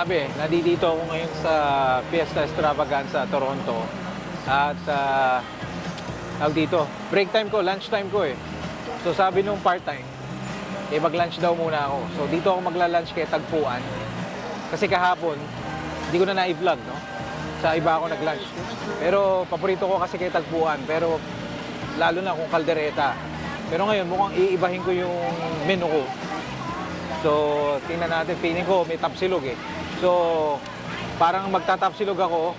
Abi, nandito ako ngayon sa Fiesta Extravaganza, Toronto. At tawag dito, break time ko, lunch time ko eh. So sabi nung part-time, mag-lunch daw muna ako. So dito ako magla-lunch kay Tagpuan. Kasi kahapon, hindi ko na na-vlog, no? Sa iba ako nag-lunch. Pero paborito ko kasi kay Tagpuan. Pero lalo na kung kaldereta. Pero ngayon, mukhang iibahin ko yung menu ko. So, tingnan natin. Feeling ko may tapsilog eh. So, parang magtatapsilog ako.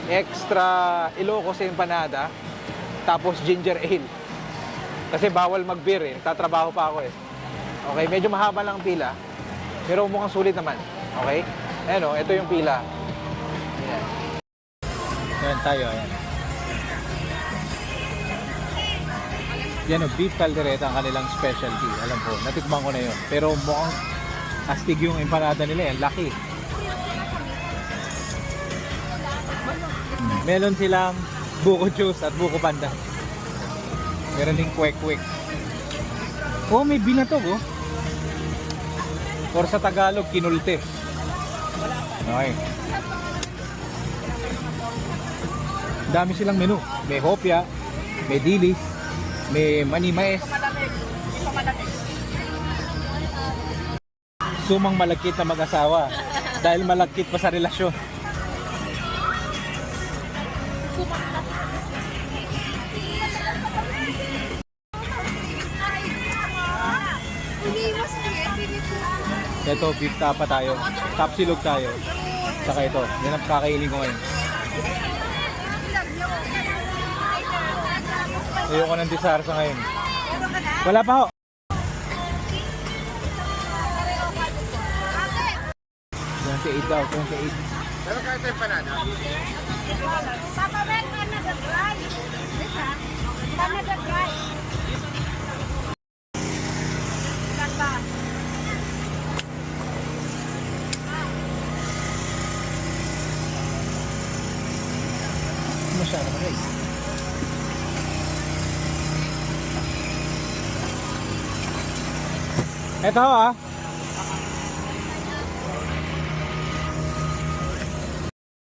Extra Ilocos empanada. Tapos ginger ale. Kasi bawal mag-beer eh. Tatrabaho pa ako eh. Okay, medyo mahaba lang ang pila. Pero mukhang sulit naman. Okay? Ayan o, ito yung pila. Ayan. Ayan tayo, ayan. Yan o, beef caldereta ang kanilang specialty. Alam ko, natikman ko na yun. Pero mukhang astig yung empanada nila, yan. Laki. Meron silang buko juice at buko pandan. Meron ding kwek-kwek. Oh, may binatog oh. Or sa Tagalog, kinulte. Okay. Dami silang menu. May hopya, may dilis, may manimaes. Sumang malagkit na mag-asawa dahil malagkit pa sa relasyon. Ito, beef tapa tayo. Tapsilog tayo. Saka ito. Yan ang kakainin ko ngayon. Ayoko ng disarsa ngayon. Wala pa ho. 28 daw, 28. Pero kahit yung panada. Papa, when Canada dry? Canada dry. Ganda. Masyado na guys. Ito ah.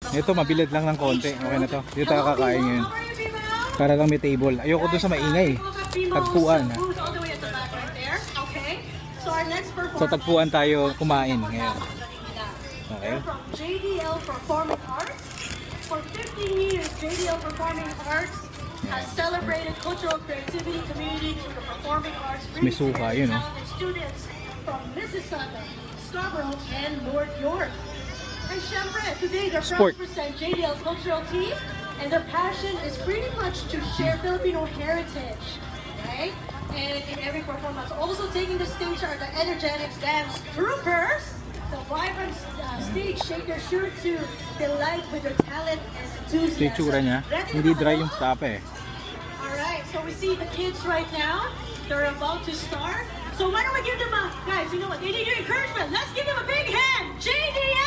Ito mabilad lang ng konti. Okay na to. Dito tayo kakain ngayon. Para lang may table. Ayoko doon sa maingay. Tagpuan ha. Sa Tagpuan tayo kumain ngayon. Okay. From JDL Performing Arts. For 15 years, JDL Performing Arts has celebrated cultural creativity community through the performing arts. May suka yun oh. Students from Mississauga, Scarborough, and North York. And syempre, today they're proud to present JDL's cultural team, and their passion is pretty much to share Filipino heritage, right? And in every performance, also taking the stage are the energetic dance troopers, the vibrant stage shakers sure to delight with their talent and enthusiasm. Ito yung tsura niya. Hindi dry yung tapa eh. Alright, so we see the kids right now. They're about to start. So why don't we give them a, guys, you know what, they need your encouragement. Let's give them a big hand. JDL!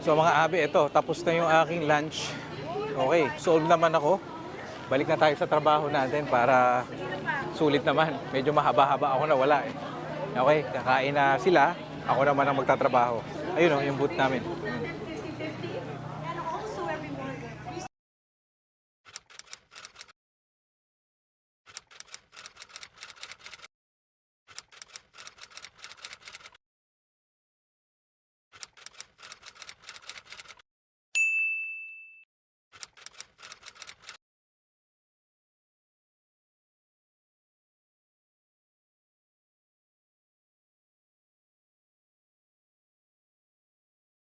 So mga abi, ito, tapos na yung aking lunch. Okay, solve naman ako. Balik na tayo sa trabaho natin para sulit naman. Medyo mahaba-haba ako na wala eh. Okay, kakain na sila. Ako naman ang magtatrabaho. Ayun o, yung booth namin.